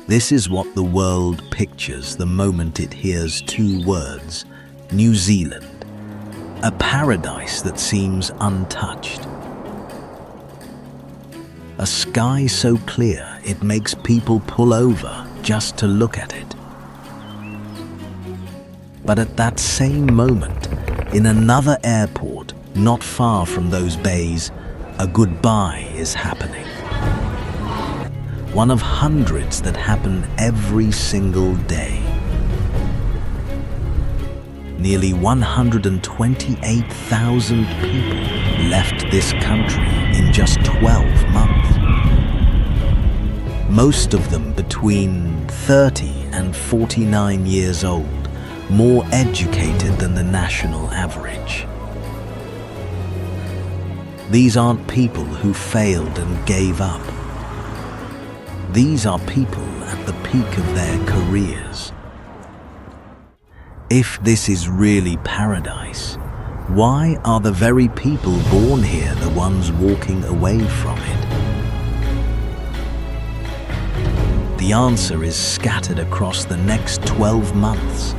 This is what the world pictures the moment it hears two words: New Zealand. A paradise that seems untouched. A sky so clear it makes people pull over just to look at it. But at that same moment, in another airport not far from those bays, a goodbye is happening. One of hundreds that happen every single day. Nearly 128,000 people left this country in just 12 months. Most of them between 30 and 49 years old, more educated than the national average. These aren't people who failed and gave up. These are people at the peak of their careers. If this is really paradise, why are the very people born here the ones walking away from it? The answer is scattered across the next 12 months.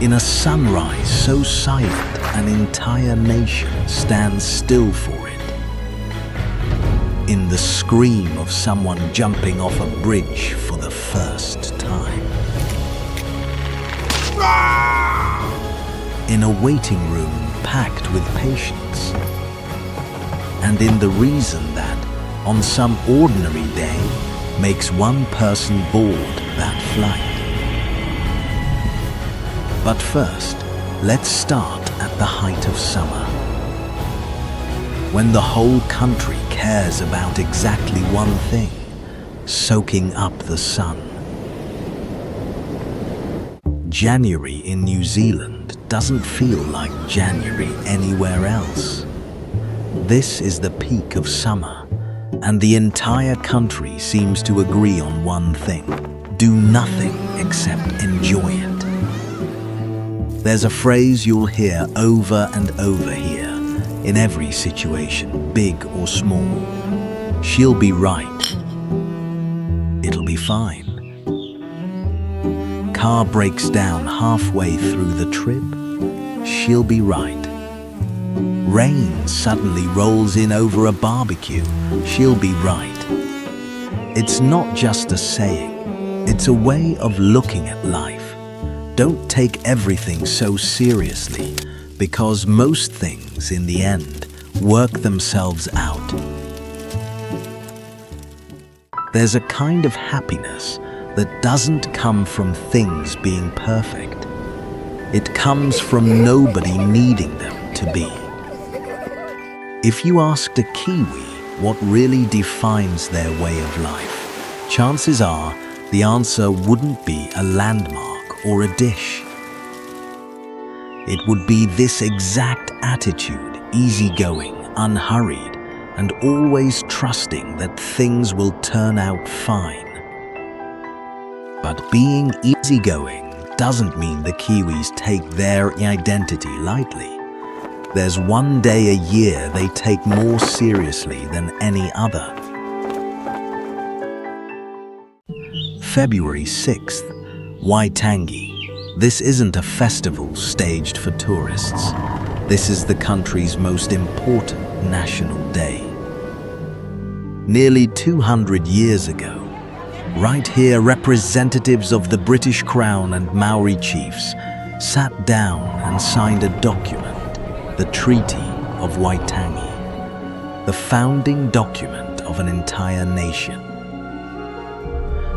In a sunrise so silent, an entire nation stands still for it. In the scream of someone jumping off a bridge for the first time. In a waiting room packed with patients. And in the reason that, on some ordinary day, makes one person board that flight. But first, let's start at the height of summer. When the whole country cares about exactly one thing: soaking up the sun. January in New Zealand doesn't feel like January anywhere else. This is the peak of summer, and the entire country seems to agree on one thing: do nothing except enjoy it. There's a phrase you'll hear over and over here, in every situation, big or small. She'll be right. It'll be fine. Car breaks down halfway through the trip. She'll be right. Rain suddenly rolls in over a barbecue. She'll be right. It's not just a saying. It's a way of looking at life. Don't take everything so seriously, because most things, in the end, work themselves out. There's a kind of happiness that doesn't come from things being perfect. It comes from nobody needing them to be. If you asked a Kiwi what really defines their way of life, chances are the answer wouldn't be a landmark or a dish. It would be this exact attitude, easygoing, unhurried, and always trusting that things will turn out fine. But being easygoing doesn't mean the Kiwis take their identity lightly. There's one day a year they take more seriously than any other. February 6th, Waitangi. This isn't a festival staged for tourists. This is the country's most important national day. Nearly 200 years ago, right here, representatives of the British Crown and Māori chiefs sat down and signed a document, the Treaty of Waitangi, the founding document of an entire nation.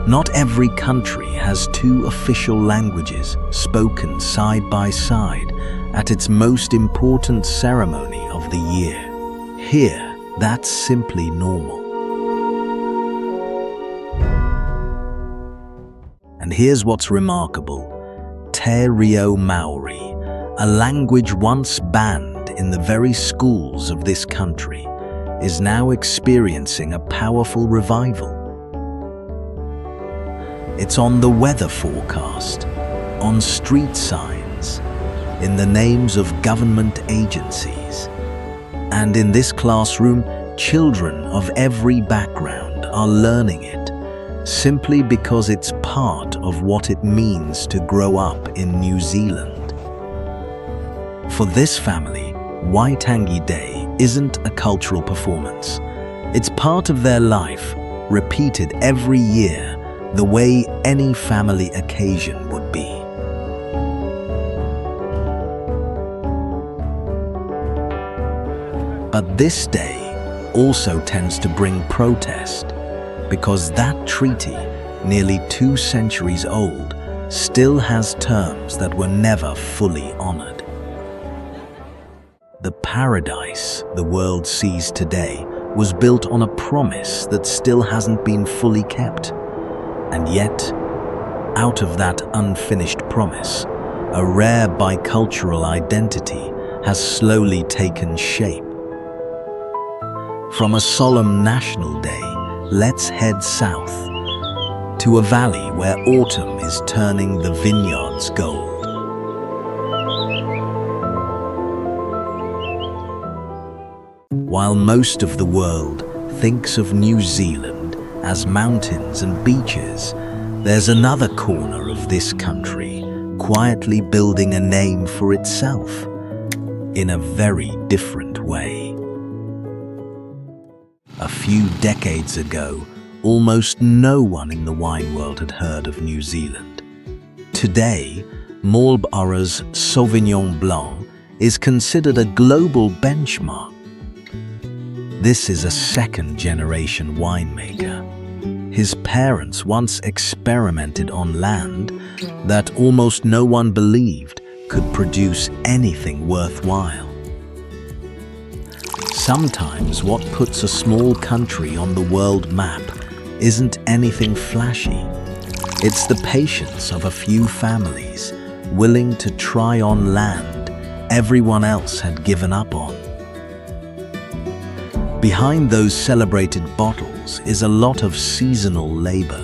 Not every country has two official languages spoken side by side at its most important ceremony of the year. Here, that's simply normal. And here's what's remarkable. Te Reo Māori, a language once banned in the very schools of this country, is now experiencing a powerful revival. It's on the weather forecast, on street signs, in the names of government agencies. And in this classroom, children of every background are learning it, simply because it's part of what it means to grow up in New Zealand. For this family, Waitangi Day isn't a cultural performance. It's part of their life, repeated every year, the way any family occasion would be. But this day also tends to bring protest, because that treaty, nearly 2 centuries old, still has terms that were never fully honored. The paradise the world sees today was built on a promise that still hasn't been fully kept. And yet, out of that unfinished promise, a rare bicultural identity has slowly taken shape. From a solemn national day, let's head south, to a valley where autumn is turning the vineyards gold. While most of the world thinks of New Zealand as mountains and beaches, there's another corner of this country quietly building a name for itself in a very different way. A few decades ago, almost no one in the wine world had heard of New Zealand. Today, Marlborough's Sauvignon Blanc is considered a global benchmark. This is a second-generation winemaker. His parents once experimented on land that almost no one believed could produce anything worthwhile. Sometimes what puts a small country on the world map isn't anything flashy. It's the patience of a few families willing to try on land everyone else had given up on. Behind those celebrated bottles is a lot of seasonal labor,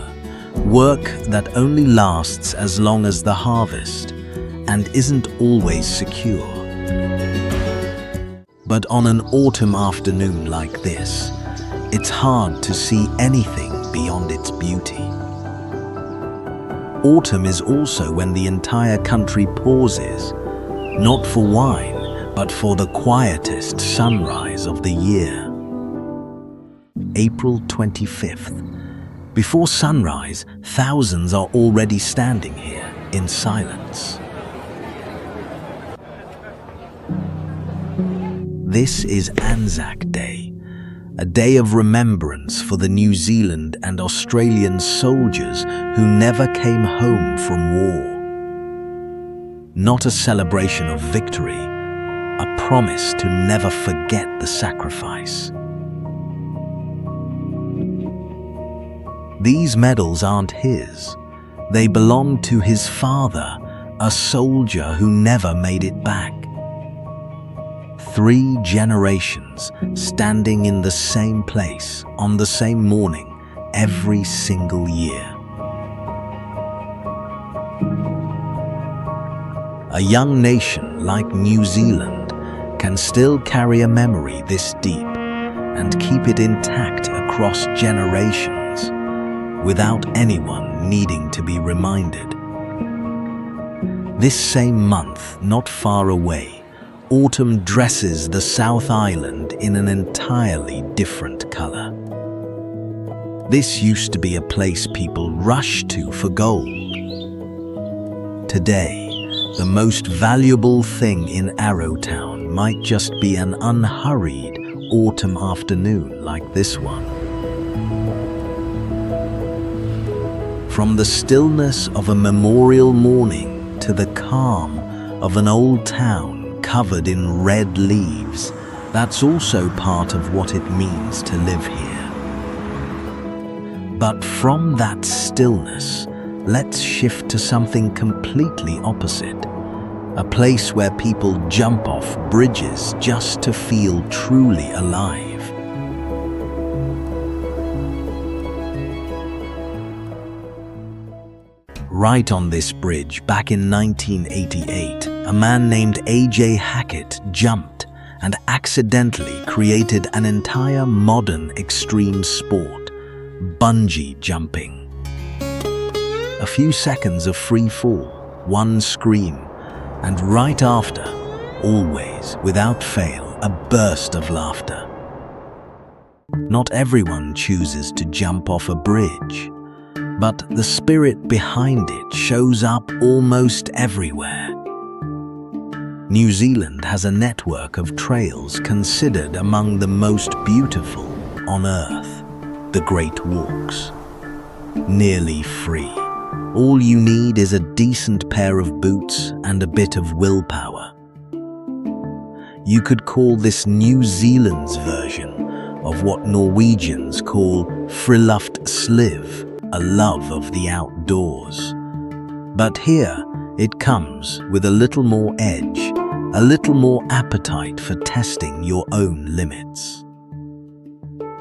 work that only lasts as long as the harvest and isn't always secure. But on an autumn afternoon like this, it's hard to see anything beyond its beauty. Autumn is also when the entire country pauses, not for wine, but for the quietest sunrise of the year. April 25th. Before sunrise, thousands are already standing here in silence. This is ANZAC Day, a day of remembrance for the New Zealand and Australian soldiers who never came home from war. Not a celebration of victory, a promise to never forget the sacrifice. These medals aren't his. They belong to his father, a soldier who never made it back. 3 generations standing in the same place on the same morning every single year. A young nation like New Zealand can still carry a memory this deep and keep it intact across generations without anyone needing to be reminded. This same month, not far away, autumn dresses the South Island in an entirely different color. This used to be a place people rushed to for gold. Today, the most valuable thing in Arrowtown might just be an unhurried autumn afternoon like this one. From the stillness of a memorial morning to the calm of an old town covered in red leaves, that's also part of what it means to live here. But from that stillness, let's shift to something completely opposite. A place where people jump off bridges just to feel truly alive. Right on this bridge, back in 1988, a man named A.J. Hackett jumped and accidentally created an entire modern extreme sport, bungee jumping. A few seconds of free fall, one scream, and right after, always, without fail, a burst of laughter. Not everyone chooses to jump off a bridge, but the spirit behind it shows up almost everywhere. New Zealand has a network of trails considered among the most beautiful on Earth, the Great Walks. Nearly free. All you need is a decent pair of boots and a bit of willpower. You could call this New Zealand's version of what Norwegians call friluftsliv, a love of the outdoors. But here, it comes with a little more edge, a little more appetite for testing your own limits.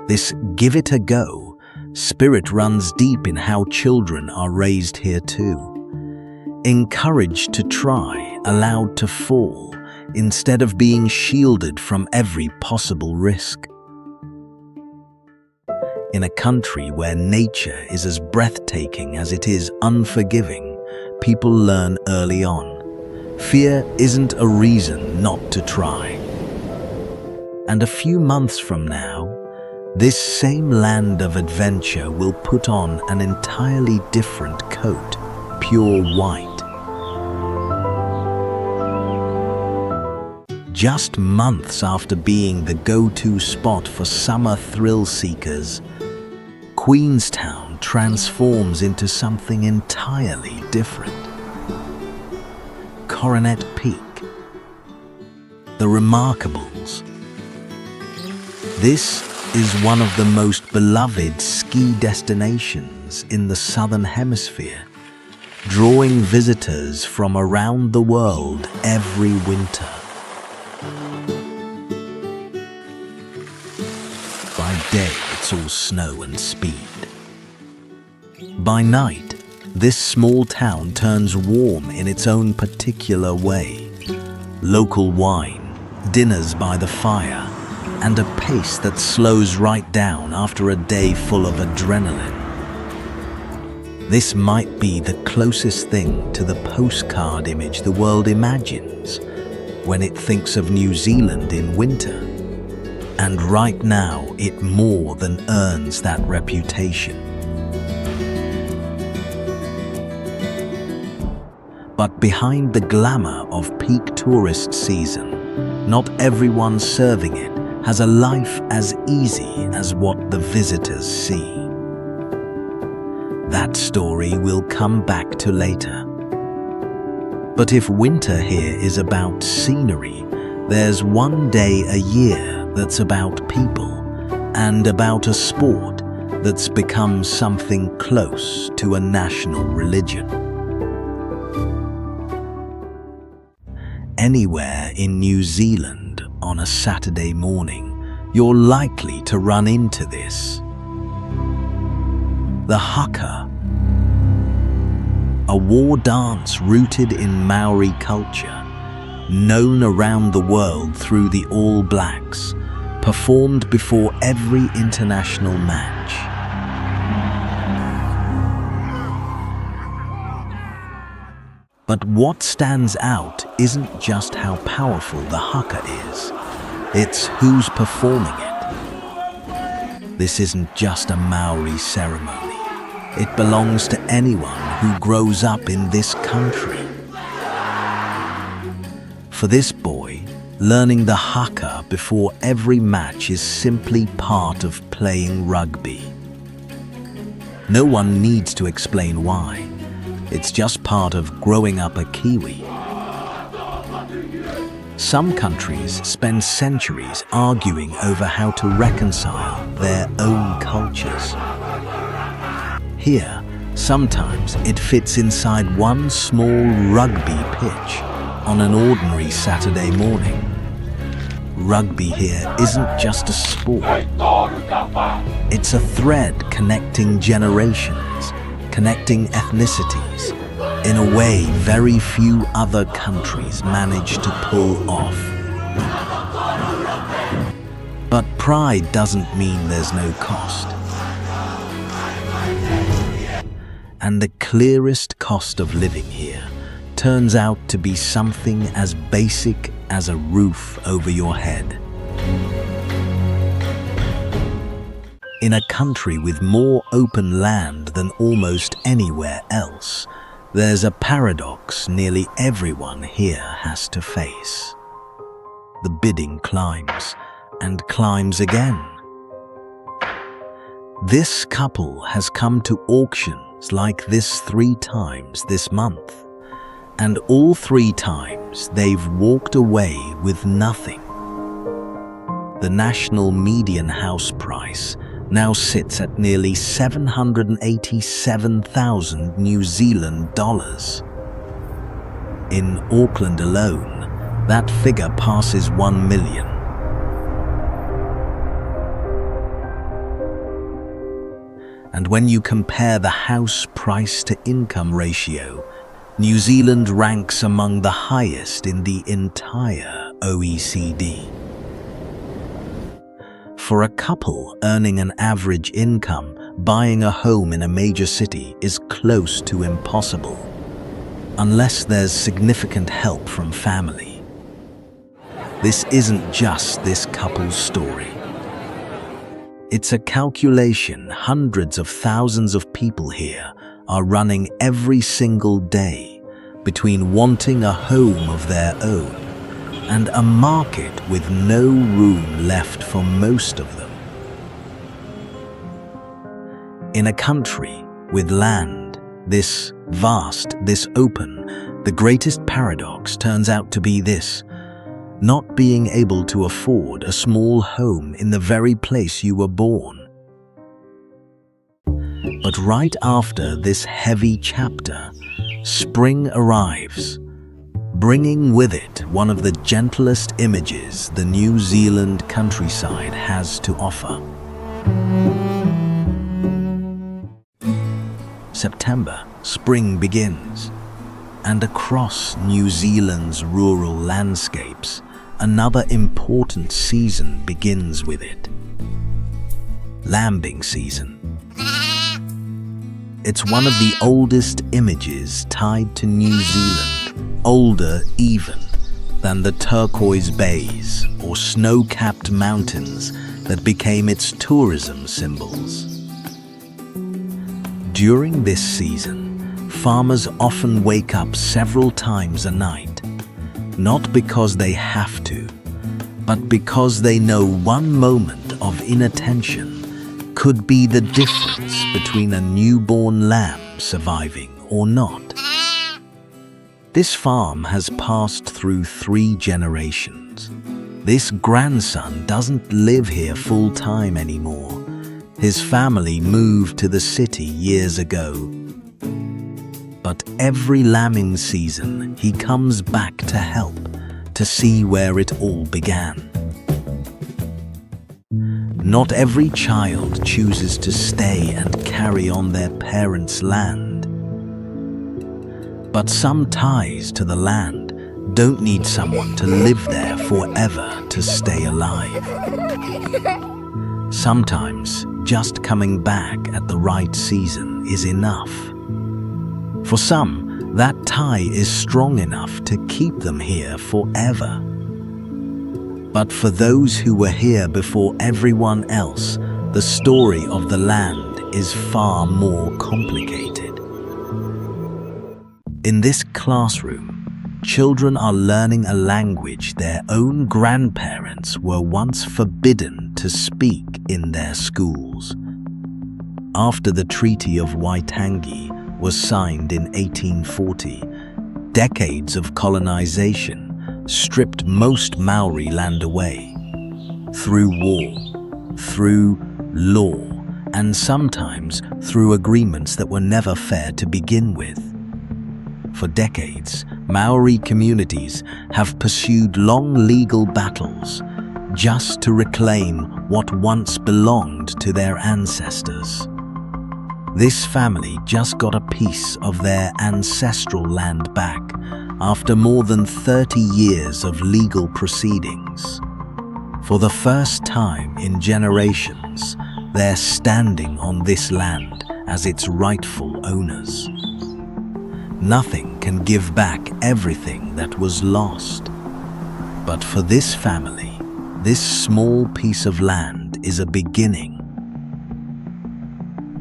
This give it a go spirit runs deep in how children are raised here too. Encouraged to try, allowed to fall, instead of being shielded from every possible risk. In a country where nature is as breathtaking as it is unforgiving, people learn early on. Fear isn't a reason not to try. And a few months from now, this same land of adventure will put on an entirely different coat, pure white. Just months after being the go-to spot for summer thrill seekers, Queenstown transforms into something entirely different. Coronet Peak. The Remarkables. This is one of the most beloved ski destinations in the Southern Hemisphere, drawing visitors from around the world every winter. By day, it's all snow and speed. By night, this small town turns warm in its own particular way. Local wine, dinners by the fire, and a pace that slows right down after a day full of adrenaline. This might be the closest thing to the postcard image the world imagines when it thinks of New Zealand in winter. And right now, it more than earns that reputation. But behind the glamour of peak tourist season, not everyone serving it has a life as easy as what the visitors see. That story we'll come back to later. But if winter here is about scenery, there's one day a year that's about people and about a sport that's become something close to a national religion. Anywhere in New Zealand on a Saturday morning, you're likely to run into this. The Haka, a war dance rooted in Māori culture, known around the world through the All Blacks, performed before every international match. But what stands out isn't just how powerful the Haka is, it's who's performing it. This isn't just a Maori ceremony. It belongs to anyone who grows up in this country. For this boy, learning the Haka before every match is simply part of playing rugby. No one needs to explain why. It's just part of growing up a Kiwi. Some countries spend centuries arguing over how to reconcile their own cultures. Here, sometimes it fits inside one small rugby pitch on an ordinary Saturday morning. Rugby here isn't just a sport. It's a thread connecting generations, connecting ethnicities, in a way very few other countries manage to pull off. But pride doesn't mean there's no cost. And the clearest cost of living here turns out to be something as basic as a roof over your head. In a country with more open land than almost anywhere else, there's a paradox nearly everyone here has to face. The bidding climbs and climbs again. This couple has come to auctions like this 3 times this month, and all 3 times they've walked away with nothing. The national median house price now sits at nearly 787,000 New Zealand dollars. In Auckland alone, that figure passes 1 million. And when you compare the house price to income ratio, New Zealand ranks among the highest in the entire OECD. For a couple earning an average income, buying a home in a major city is close to impossible, unless there's significant help from family. This isn't just this couple's story. It's a calculation hundreds of thousands of people here are running every single day between wanting a home of their own and a market with no room left for most of them. In a country with land this vast, this open, the greatest paradox turns out to be this: not being able to afford a small home in the very place you were born. But right after this heavy chapter, spring arrives, bringing with it one of the gentlest images the New Zealand countryside has to offer. September, spring begins, and across New Zealand's rural landscapes, another important season begins with it. Lambing season. It's one of the oldest images tied to New Zealand, older even than the turquoise bays or snow-capped mountains that became its tourism symbols. During this season, farmers often wake up several times a night, not because they have to, but because they know one moment of inattention could be the difference between a newborn lamb surviving or not. This farm has passed through 3 generations. This grandson doesn't live here full-time anymore. His family moved to the city years ago. But every lambing season, he comes back to help, to see where it all began. Not every child chooses to stay and carry on their parents' land. But some ties to the land don't need someone to live there forever to stay alive. Sometimes just coming back at the right season is enough. For some, that tie is strong enough to keep them here forever. But for those who were here before everyone else, the story of the land is far more complicated. In this classroom, children are learning a language their own grandparents were once forbidden to speak in their schools. After the Treaty of Waitangi was signed in 1840, decades of colonization stripped most Māori land away. Through war, through law, and sometimes through agreements that were never fair to begin with. For decades, Māori communities have pursued long legal battles just to reclaim what once belonged to their ancestors. This family just got a piece of their ancestral land back after more than 30 years of legal proceedings. For the first time in generations, they're standing on this land as its rightful owners. Nothing can give back everything that was lost. But for this family, this small piece of land is a beginning.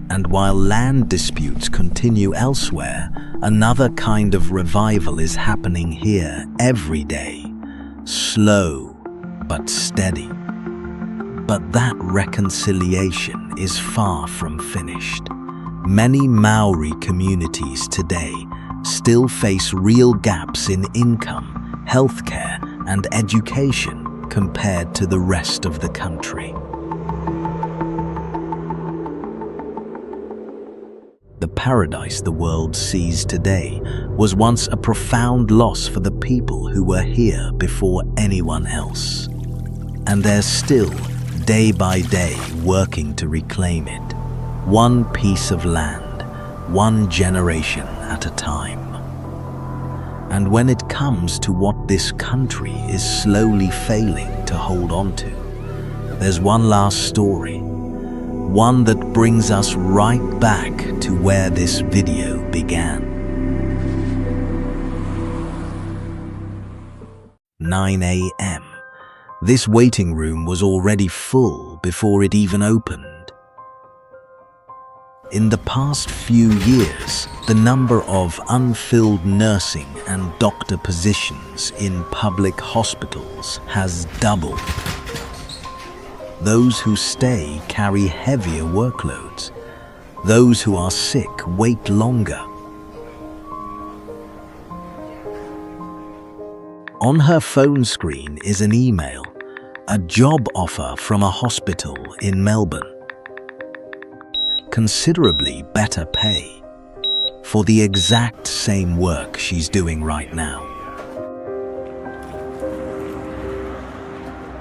And while land disputes continue elsewhere, another kind of revival is happening here every day, slow but steady. But that reconciliation is far from finished. Many Maori communities today still face real gaps in income, healthcare, and education compared to the rest of the country. The paradise the world sees today was once a profound loss for the people who were here before anyone else. And they're still, day by day, working to reclaim it. One piece of land, one generation at a time. And when it comes to what this country is slowly failing to hold on to, there's one last story. One that brings us right back to where this video began. 9 a.m. This waiting room was already full before it even opened. In the past few years, the number of unfilled nursing and doctor positions in public hospitals has doubled. Those who stay carry heavier workloads. Those who are sick wait longer. On her phone screen is an email, a job offer from a hospital in Melbourne. Considerably better pay for the exact same work she's doing right now.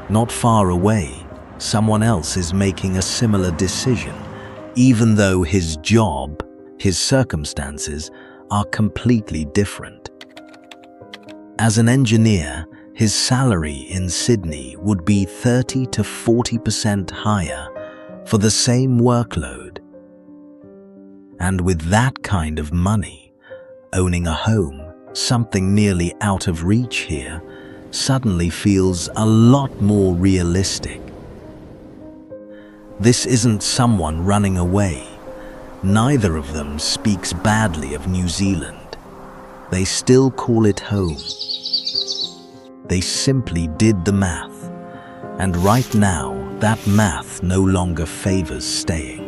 Not far away, someone else is making a similar decision, even though his job, his circumstances are completely different. As an engineer, his salary in Sydney would be 30 to 40% higher for the same workload. And with that kind of money, owning a home, something nearly out of reach here, suddenly feels a lot more realistic. This isn't someone running away. Neither of them speaks badly of New Zealand. They still call it home. They simply did the math, and right now, that math no longer favors staying.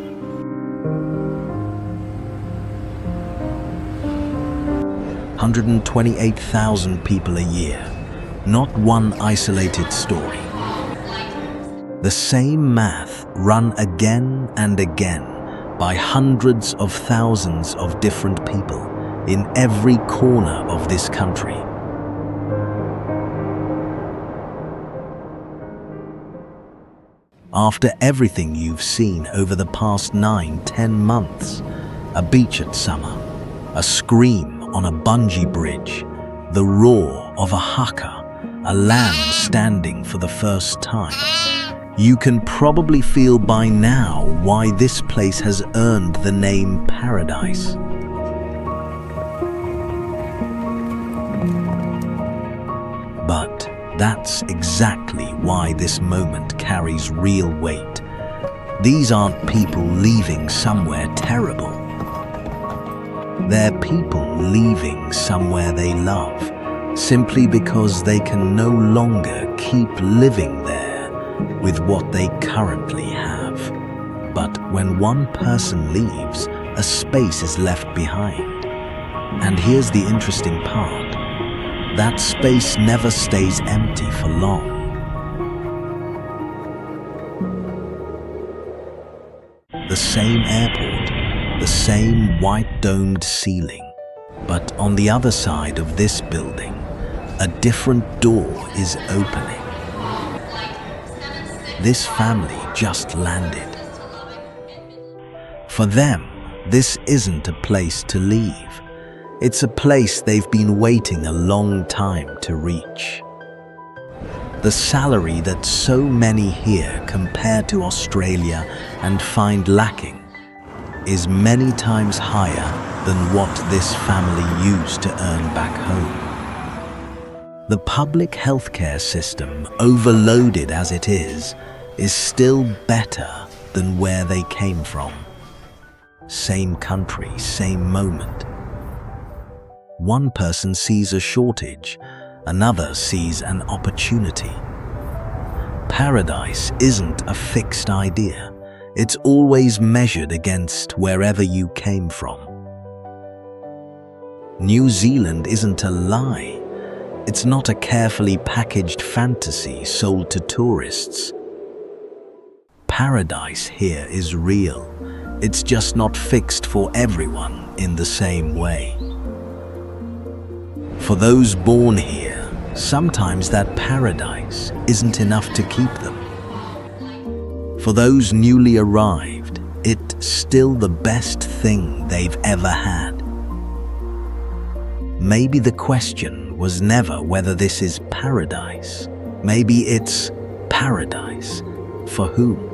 128,000 people a year, not one isolated story. The same math run again and again by hundreds of thousands of different people in every corner of this country. After everything you've seen over the past 9-10 months, a beach at summer, a scream on a bungee bridge, the roar of a Haka, a lamb standing for the first time, you can probably feel by now why this place has earned the name Paradise. But that's exactly why this moment carries real weight. These aren't people leaving somewhere terrible. They're people leaving somewhere they love, simply because they can no longer keep living there with what they currently have. But when one person leaves, a space is left behind. And here's the interesting part. That space never stays empty for long. The same airport, the same white-domed ceiling. But on the other side of this building, a different door is opening. This family just landed. For them, this isn't a place to leave. It's a place they've been waiting a long time to reach. The salary that so many here compare to Australia and find lacking. is many times higher than what this family used to earn back home. The public healthcare system, overloaded as it is still better than where they came from. Same country, same moment. One person sees a shortage, another sees an opportunity. Paradise isn't a fixed idea. It's always measured against wherever you came from. New Zealand isn't a lie. It's not a carefully packaged fantasy sold to tourists. Paradise here is real. It's just not fixed for everyone in the same way. For those born here, sometimes that paradise isn't enough to keep them. For those newly arrived, it's still the best thing they've ever had. Maybe the question was never whether this is paradise. Maybe it's paradise for whom?